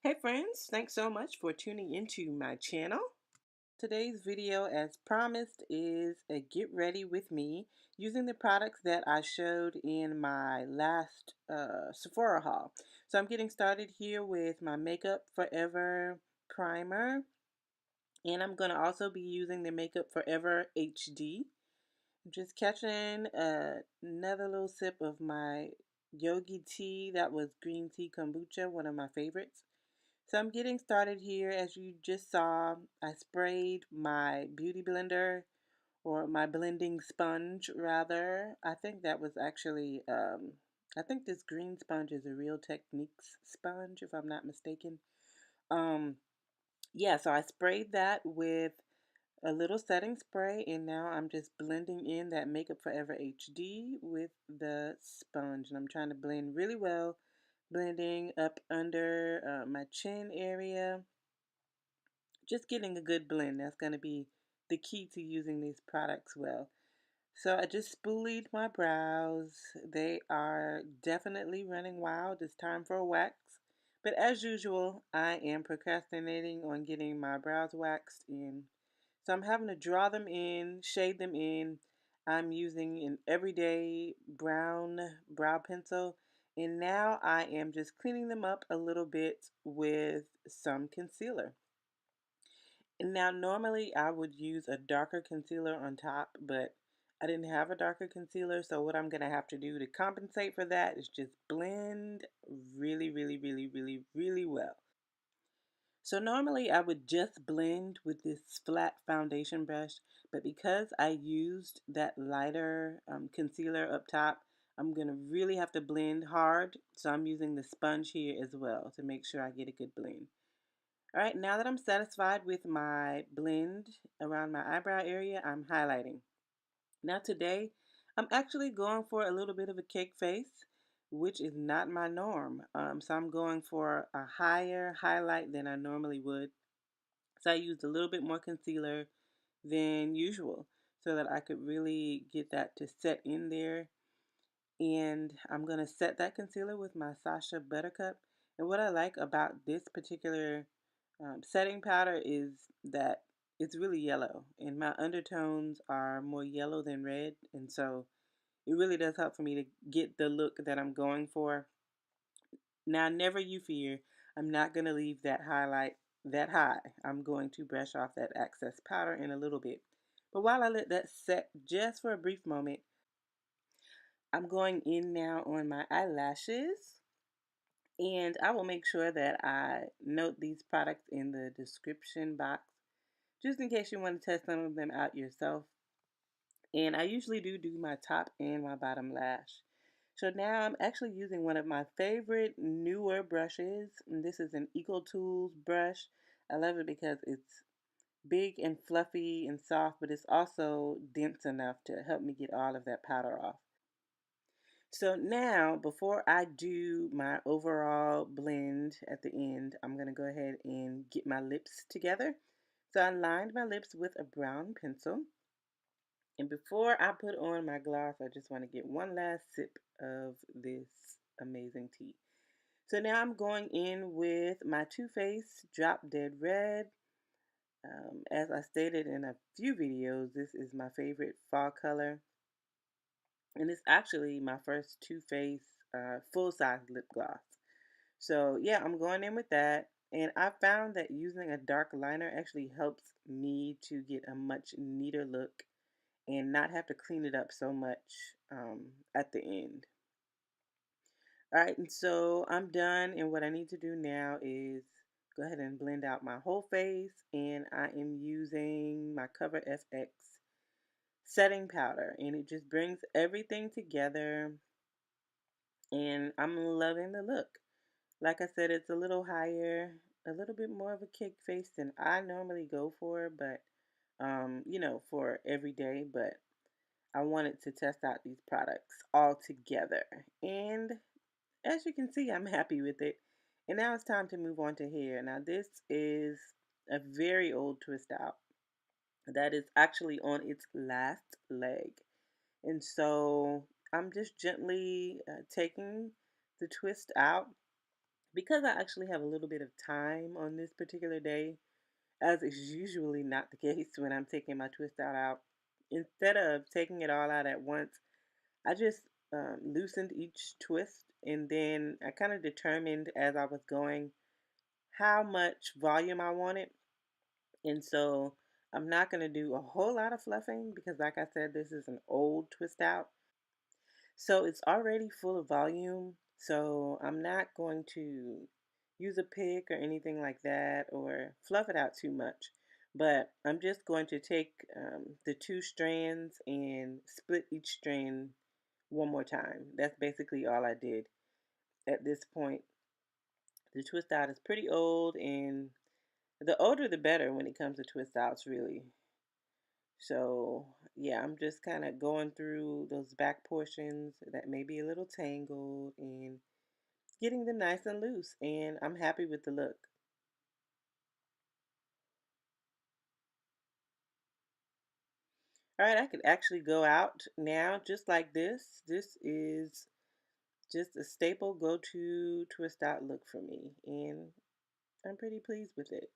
Hey friends, thanks so much for tuning into my channel. Today's video, as promised, is a get ready with me using the products that I showed in my last Sephora haul. So I'm getting started here with my Makeup Forever primer, and I'm going to also be using the Makeup Forever HD. I'm just catching another little sip of my yogi tea. That was green tea kombucha, one of my favorites. So I'm getting started here. As you just saw, I sprayed my beauty blender, or my blending sponge rather. I think that was actually, I think this green sponge is a Real Techniques sponge if I'm not mistaken. Um, yeah, so I sprayed that with a little setting spray, and now I'm just blending in that Makeup Forever HD with the sponge, and I'm trying to blend really well, blending up under my chin area, just getting a good blend. That's going to be the key to using these products well. So I just spoolied my brows. They are definitely running wild. It's time for a wax. But as usual, I am procrastinating on getting my brows waxed in. So I'm having to draw them in, shade them in. I'm using an everyday brown brow pencil. And now I am just cleaning them up a little bit with some concealer. Now, normally I would use a darker concealer on top, but I didn't have a darker concealer, so what I'm going to have to do to compensate for that is just blend really, really, really, really, really well. So normally I would just blend with this flat foundation brush, but because I used that lighter concealer up top, I'm going to really have to blend hard, so I'm using the sponge here as well to make sure I get a good blend. All right, now that I'm satisfied with my blend around my eyebrow area, I'm highlighting. Now today, I'm actually going for a little bit of a cake face, which is not my norm. So I'm going for a higher highlight than I normally would. So I used a little bit more concealer than usual so that I could really get that to set in there. And I'm going to set that concealer with my Sacha Buttercup. And what I like about this particular setting powder is that it's really yellow, and my undertones are more yellow than red, and so it really does help for me to get the look that I'm going for. Now, never you fear, I'm not going to leave that highlight that high. I'm going to brush off that excess powder in a little bit. But while I let that set just for a brief moment, I'm going in now on my eyelashes. And I will make sure that I note these products in the description box just in case you want to test some of them out yourself. And I usually do my top and my bottom lash. So now I'm actually using one of my favorite newer brushes. And this is an EcoTools brush. I love it because it's big and fluffy and soft, but it's also dense enough to help me get all of that powder off. So now, before I do my overall blend at the end, I'm going to go ahead and get my lips together. So I lined my lips with a brown pencil. And before I put on my gloss, I just want to get one last sip of this amazing tea. So now I'm going in with my Too Faced Drop Dead Red. As I stated in a few videos, this is my favorite fall color. And it's actually my first Too Faced full-size lip gloss. So yeah, I'm going in with that. And I found that using a dark liner actually helps me to get a much neater look and not have to clean it up so much at the end. Alright, and so I'm done, and what I need to do now is go ahead and blend out my whole face, and I am using my Cover FX setting powder, and it just brings everything together, and I'm loving the look. Like I said, it's a little higher, a little bit more of a cake face than I normally go for, but you know, for every day, but I wanted to test out these products all together. And as you can see, I'm happy with it. And now it's time to move on to hair. Now this is a very old twist out that is actually on its last leg. And so I'm just gently taking the twist out, Because I actually have a little bit of time on this particular day, as is usually not the case when I'm taking my twist out, instead of taking it all out at once, I just loosened each twist, and then I kind of determined as I was going how much volume I wanted. And so I'm not going to do a whole lot of fluffing because, like I said, this is an old twist out. So it's already full of volume. So I'm not going to use a pick or anything like that or fluff it out too much. But I'm just going to take the two strands and split each strand one more time. That's basically all I did at this point. The twist out is pretty old, and the older the better when it comes to twist outs, really. So, yeah, I'm just kind of going through those back portions that may be a little tangled and getting them nice and loose, and I'm happy with the look. All right, I could actually go out now just like this. This is just a staple go-to twist out look for me, and I'm pretty pleased with it.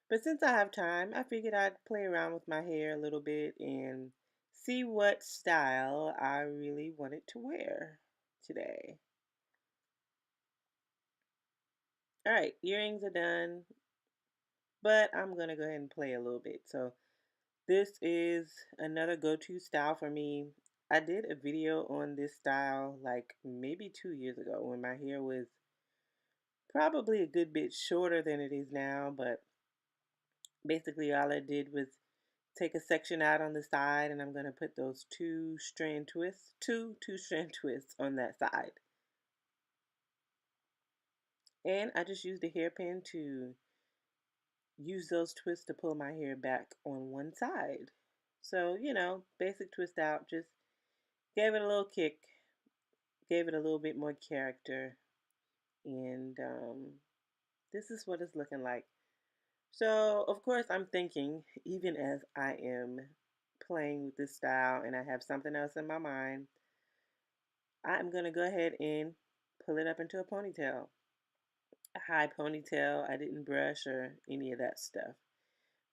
But since I have time, I figured I'd play around with my hair a little bit and see what style I really wanted to wear today. All right, earrings are done, but I'm going to go ahead and play a little bit. So this is another go-to style for me. I did a video on this style like maybe 2 years ago when my hair was probably a good bit shorter than it is now, but basically all I did was take a section out on the side, and I'm going to put those two strand twists on that side. And I just used a hairpin to use those twists to pull my hair back on one side. So, basic twist out, just gave it a little kick, gave it a little bit more character, and this is what it's looking like. So, of course, I'm thinking, even as I am playing with this style and I have something else in my mind, I'm going to go ahead and pull it up into a ponytail. A high ponytail. I didn't brush or any of that stuff.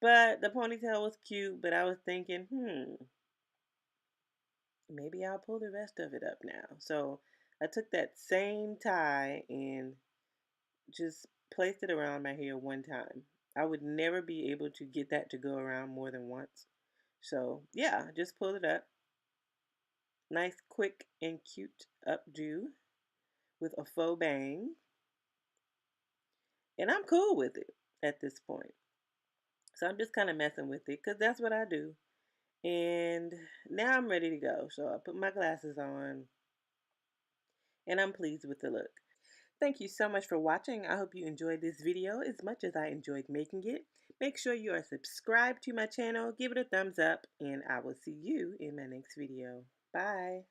But the ponytail was cute, but I was thinking, maybe I'll pull the rest of it up now. So I took that same tie and just placed it around my hair one time. I would never be able to get that to go around more than once. So yeah, just pulled it up. Nice, quick, and cute updo with a faux bang. And I'm cool with it at this point. So I'm just kind of messing with it because that's what I do. And now I'm ready to go. So I put my glasses on and I'm pleased with the look. Thank you so much for watching. I hope you enjoyed this video as much as I enjoyed making it. Make sure you are subscribed to my channel, give it a thumbs up, and I will see you in my next video. Bye.